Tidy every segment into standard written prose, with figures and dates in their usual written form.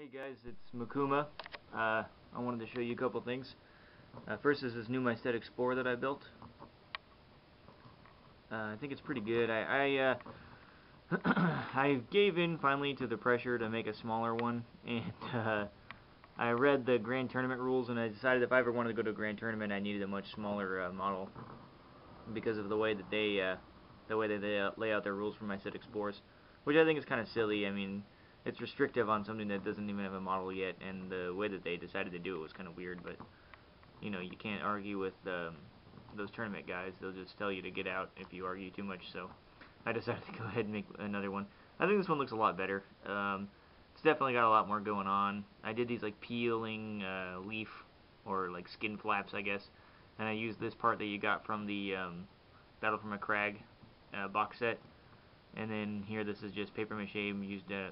Hey guys, it's Makuma. I wanted to show you a couple things. First is this new Mysetic spore that I built. I think it's pretty good. I gave in finally to the pressure to make a smaller one, and I read the Grand Tournament rules, and I decided if I ever wanted to go to a Grand Tournament, I needed a much smaller model because of the way that they lay out their rules for Mysetic spores, which I think is kind of silly. I mean, it's restrictive on something that doesn't even have a model yet, and the way that they decided to do it was kind of weird, but you know, you can't argue with those tournament guys. They'll just tell you to get out if you argue too much, so I decided to go ahead and make another one. I think this one looks a lot better. It's definitely got a lot more going on. I did these like peeling leaf or like skin flaps, I guess, and I used this part that you got from the Battle from a Crag box set. And then here, this is just paper mache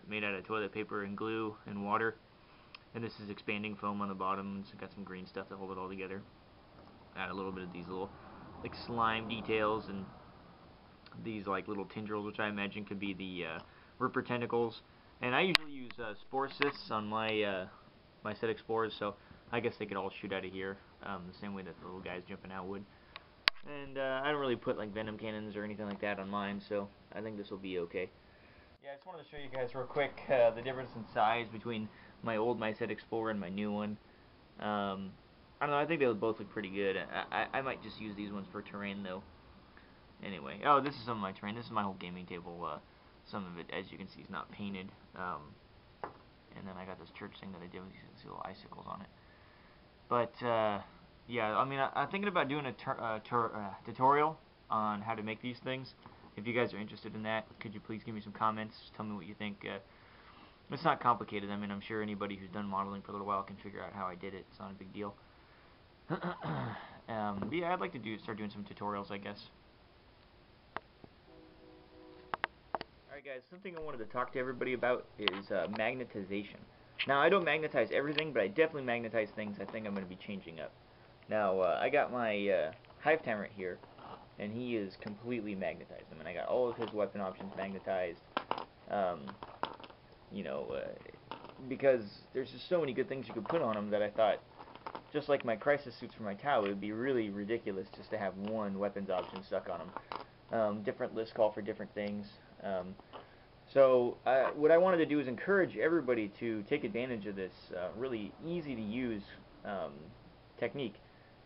made out of toilet paper and glue and water. And this is expanding foam on the bottom. It's got some green stuff to hold it all together. Add a little bit of these little like slime details and these like little tendrils, which I imagine could be the ripper tentacles. And I usually use spore cysts on my Mysetic spores, so I guess they could all shoot out of here the same way that the little guys jumping out would. And I don't really put like venom cannons or anything like that on mine, so I think this will be okay. Yeah, I just wanted to show you guys real quick the difference in size between my old Mysetic spore and my new one. I don't know, I think they both look pretty good. I might just use these ones for terrain though. Anyway, oh, this is some of my terrain. This is my whole gaming table. Some of it, as you can see, is not painted. And then I got this church thing that I did with these little icicles on it. But yeah, I mean, I'm thinking about doing a tutorial on how to make these things. If you guys are interested in that, could you please give me some comments? Tell me what you think. It's not complicated. I mean, I'm sure anybody who's done modeling for a little while can figure out how I did it. It's not a big deal. But yeah, I'd like to start doing some tutorials, I guess. Alright guys, something I wanted to talk to everybody about is magnetization. Now, I don't magnetize everything, but I definitely magnetize things I think I'm going to be changing up. Now, I got my Hive Tyrant here, and he is completely magnetized. I mean, I got all of his weapon options magnetized, you know, because there's just so many good things you could put on him that I thought, just like my Crisis suits for my Tau, it would be really ridiculous just to have one weapons option stuck on him. Different lists call for different things. So what I wanted to do is encourage everybody to take advantage of this really easy to use technique.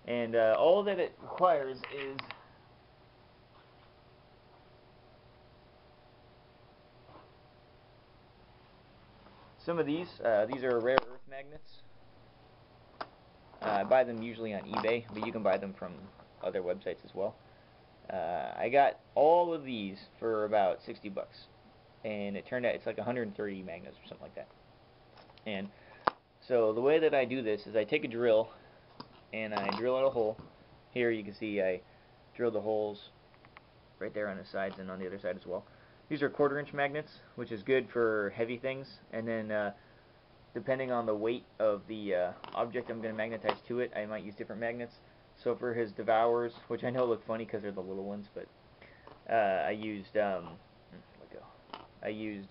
And all that it requires is some of these. These are rare earth magnets. I buy them usually on eBay, but you can buy them from other websites as well. I got all of these for about 60 bucks. And it turned out it's like 130 magnets or something like that. And so the way that I do this is I take a drill and I drill out a hole. Here you can see I drilled the holes right there on the sides and on the other side as well. These are 1/4-inch magnets, which is good for heavy things. And then depending on the weight of the object I'm going to magnetize to it, I might use different magnets. So for his Devourers, which I know look funny because they're the little ones, but I used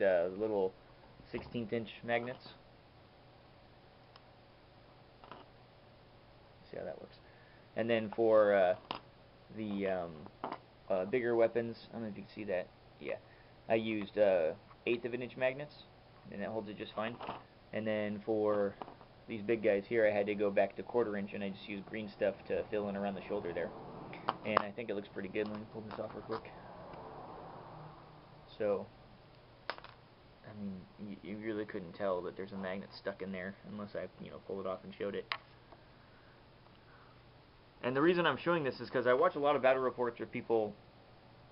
little 16th-inch magnets. See how that works. And then for the bigger weapons, I don't know if you can see that. Yeah, I used 1/8 of an inch magnets, and that holds it just fine. And then for these big guys here, I had to go back to 1/4-inch, and I just used green stuff to fill in around the shoulder there. And I think it looks pretty good. Let me pull this off real quick. So, I mean, you really couldn't tell that there's a magnet stuck in there unless I, you know, pulled it off and showed it. And the reason I'm showing this is because I watch a lot of battle reports where people,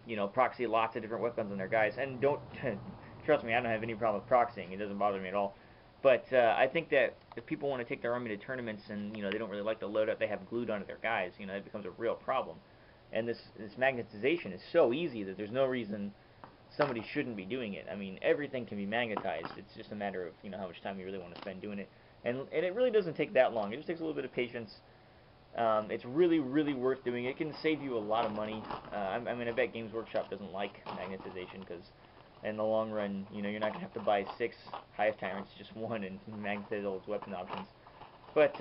you know, proxy lots of different weapons on their guys. And don't, trust me, I don't have any problem with proxying. It doesn't bother me at all. But I think that if people want to take their army to tournaments and, you know, they don't really like the loadout they have glued onto their guys, you know, it becomes a real problem. And this magnetization is so easy that there's no reason somebody shouldn't be doing it. I mean, everything can be magnetized. It's just a matter of, you know, how much time you really want to spend doing it. And it really doesn't take that long. It just takes a little bit of patience. It's really, really worth doing. It can save you a lot of money. I mean, I bet Games Workshop doesn't like magnetization because in the long run, you know, you're not gonna have to buy 6 hive tyrants, just one, and magnetize all its weapon options. But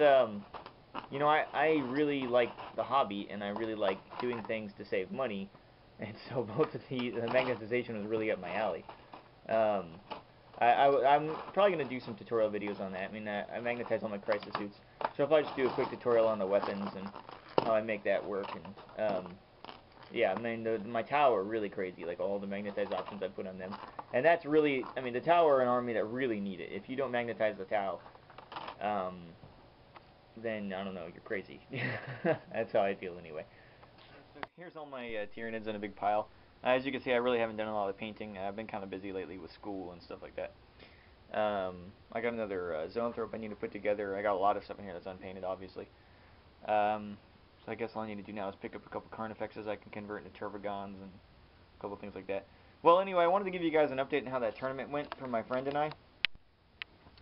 you know, I really like the hobby, and I really like doing things to save money, and so both of the magnetization was really up my alley. Um, I'm probably going to do some tutorial videos on that. I mean, I magnetize all my crisis suits, so if I just do a quick tutorial on the weapons and how I make that work, and yeah, I mean, my Tau are really crazy, like all the magnetized options I put on them, and that's really, I mean, the Tau are an army that really need it. If you don't magnetize the Tau, then I don't know, you're crazy. That's how I feel anyway. So here's all my Tyranids in a big pile. As you can see, I really haven't done a lot of painting. I've been kind of busy lately with school and stuff like that. I got another zoanthrope I need to put together. I got a lot of stuff in here that's unpainted, obviously. So I guess all I need to do now is pick up a couple Carnifexes I can convert into Turbogons and a couple things like that. Well, anyway, I wanted to give you guys an update on how that tournament went for my friend and I.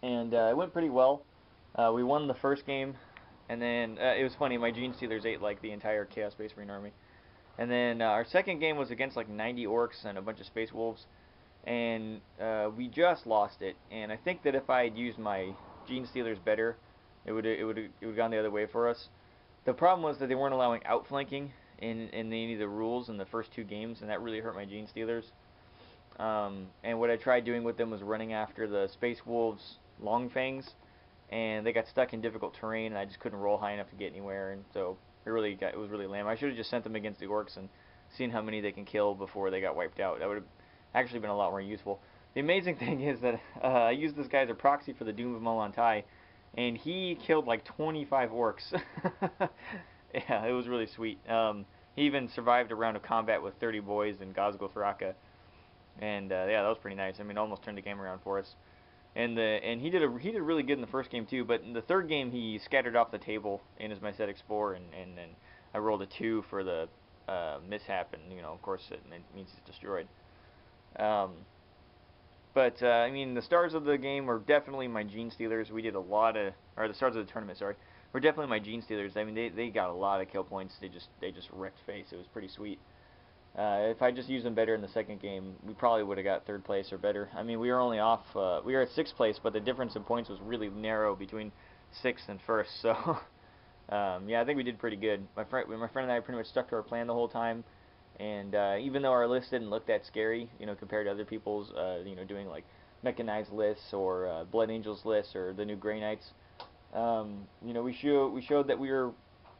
And it went pretty well. We won the first game, and then it was funny, my Gene Stealers ate like the entire Chaos Space Marine army. And then our second game was against like 90 orcs and a bunch of Space Wolves, and we just lost it. And I think that if I had used my Gene Stealers better, it would gone the other way for us. The problem was that they weren't allowing outflanking in any of the rules in the first 2 games, and that really hurt my Gene Stealers. And what I tried doing with them was running after the Space Wolves Long Fangs, and they got stuck in difficult terrain, and I just couldn't roll high enough to get anywhere, and so it was really lame. I should have just sent them against the orcs and seen how many they can kill before they got wiped out. That would have actually been a lot more useful. The amazing thing is that I used this guy as a proxy for the Doom of Malantai, and he killed like 25 orcs. Yeah, it was really sweet. He even survived a round of combat with 30 boys in Gazgul Thraka, and yeah, that was pretty nice. I mean, almost turned the game around for us. And he did really good in the first game too, but in the third game he scattered off the table in his Mysetic spore, and then I rolled a 2 for the mishap, and you know, of course it means it's destroyed. But I mean, the stars of the game were definitely my Gene Stealers. We did a lot of, or the stars of the tournament, sorry, were definitely my Gene Stealers. I mean, they got a lot of kill points. They just wrecked face. It was pretty sweet. If I just used them better in the second game, we probably would have got 3rd place or better. I mean, we were only off, we were at 6th place, but the difference in points was really narrow between 6th and 1st, so, yeah, I think we did pretty good. My friend and I pretty much stuck to our plan the whole time, and even though our list didn't look that scary, you know, compared to other people's, you know, doing like mechanized lists or Blood Angels lists or the new Grey Knights, you know, we showed that we were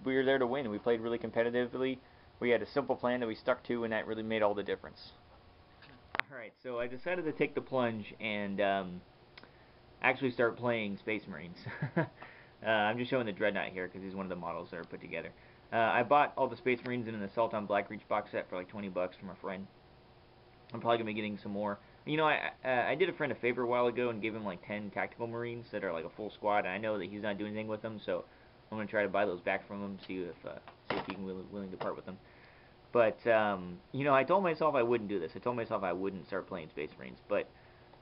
there to win. We played really competitively. We had a simple plan that we stuck to, and that really made all the difference. Alright, so I decided to take the plunge and actually start playing Space Marines. I'm just showing the Dreadnought here because he's one of the models that are put together. I bought all the Space Marines in an Assault on Blackreach box set for like 20 bucks from a friend. I'm probably going to be getting some more. You know, I did a friend a favor a while ago and gave him like 10 Tactical Marines that are like a full squad, and I know that he's not doing anything with them, so I'm going to try to buy those back from him, see if he's willing to part with them. But, you know, I told myself I wouldn't do this. I told myself I wouldn't start playing Space Marines. But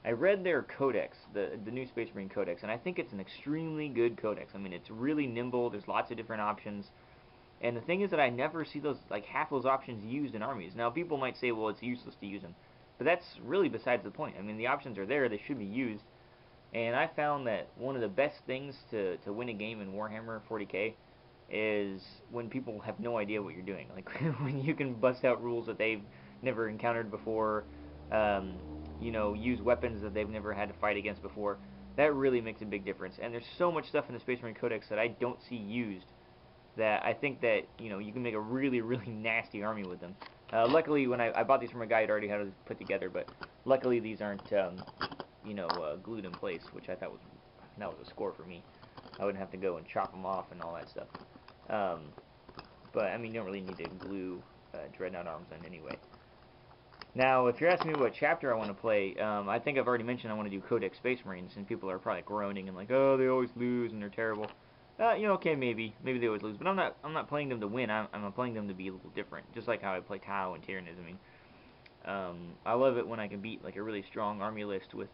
I read their codex, the new Space Marine codex, and I think it's an extremely good codex. I mean, it's really nimble. There's lots of different options. And the thing is that I never see those, like, half those options used in armies. Now, people might say, well, it's useless to use them. But that's really besides the point. I mean, the options are there. They should be used. And I found that one of the best things to win a game in Warhammer 40k is when people have no idea what you're doing. Like when you can bust out rules that they've never encountered before, you know, use weapons that they've never had to fight against before. That really makes a big difference. And there's so much stuff in the Space Marine Codex that I don't see used that I think that, you know, you can make a really, really nasty army with them. Luckily, when I bought these from a guy who already had it put together, but luckily these aren't, you know, glued in place, which I thought that was a score for me. I wouldn't have to go and chop them off and all that stuff. But, I mean, you don't really need to glue Dreadnought arms on anyway. Now, if you're asking me what chapter I want to play, I think I've already mentioned I want to do Codex Space Marines, and people are probably groaning and like, oh, they always lose and they're terrible. You know, okay, maybe they always lose, but I'm not playing them to win. I'm playing them to be a little different, just like how I play Tau and Tyranids. I mean, I love it when I can beat like a really strong army list with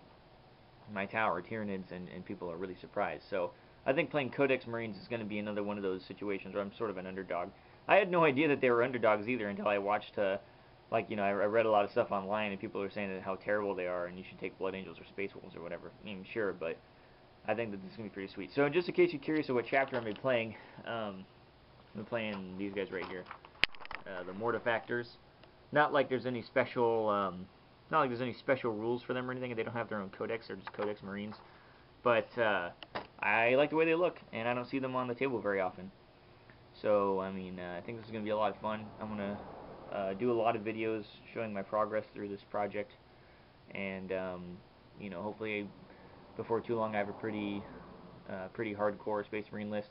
my Tau or Tyranids, and people are really surprised. So I think playing Codex Marines is going to be another one of those situations where I'm sort of an underdog. I had no idea that they were underdogs either until I watched like, you know, I read a lot of stuff online, and people are saying that how terrible they are, and you should take Blood Angels or Space Wolves or whatever. I mean, sure, but I think that this is gonna be pretty sweet. So, just in case you're curious of what chapter I'm gonna be playing, I'm playing these guys right here, the Mortifactors. Not like there's any special, not like there's any special rules for them or anything. They don't have their own codex; they're just Codex Marines. But I like the way they look, and I don't see them on the table very often. So, I mean, I think this is going to be a lot of fun. I'm going to do a lot of videos showing my progress through this project. And, you know, hopefully before too long I have a pretty hardcore Space Marine list.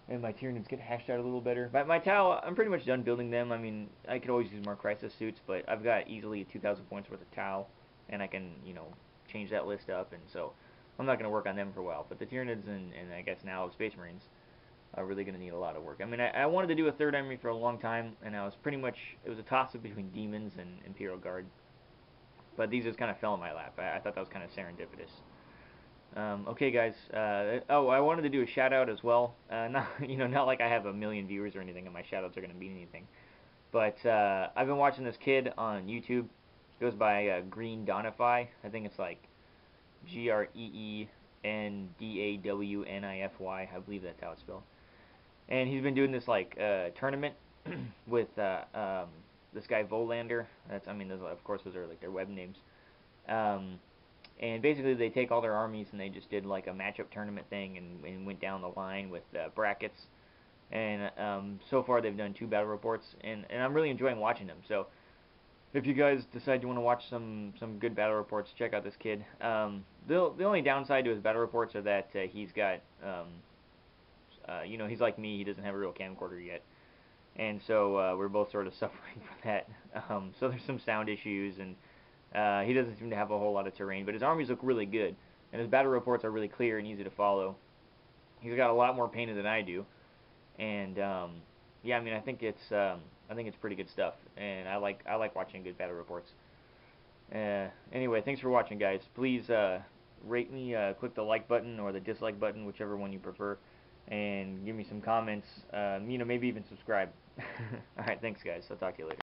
And my Tyranids get hashed out a little better. But my Tau, I'm pretty much done building them. I mean, I could always use more Crisis suits, but I've got easily 2,000 points worth of Tau. And I can, you know, change that list up. And so I'm not going to work on them for a while. But the Tyranids and I guess now Space Marines are really going to need a lot of work. I mean, I wanted to do a third army for a long time, and I was pretty much, it was a toss-up between Demons and Imperial Guard. But these just kind of fell in my lap. I thought that was kind of serendipitous. Okay, guys. Oh, I wanted to do a shout-out as well. Not, you know, not like I have a million viewers or anything, and my shout-outs are going to mean anything. But I've been watching this kid on YouTube. He goes by Green Donify. I think it's like GREENDAWNIFY. I believe that's how it's spelled. And he's been doing this like tournament with this guy Volander. That's, I mean, those, of course, those are like their web names. And basically, they take all their armies and they just did like a matchup tournament thing and went down the line with brackets. And so far, they've done 2 battle reports, and I'm really enjoying watching them. So if you guys decide you want to watch some good battle reports, check out this kid. The only downside to his battle reports are that he's got you know, he's like me, he doesn't have a real camcorder yet. And so we're both sort of suffering from that. So there's some sound issues, and he doesn't seem to have a whole lot of terrain, but his armies look really good, and his battle reports are really clear and easy to follow. He's got a lot more painted than I do, and yeah, I mean, I think it's pretty good stuff, and I like watching good battle reports. Anyway, thanks for watching, guys. Please rate me, click the like button or the dislike button, whichever one you prefer, and give me some comments. You know, maybe even subscribe. All right, thanks, guys. I'll talk to you later.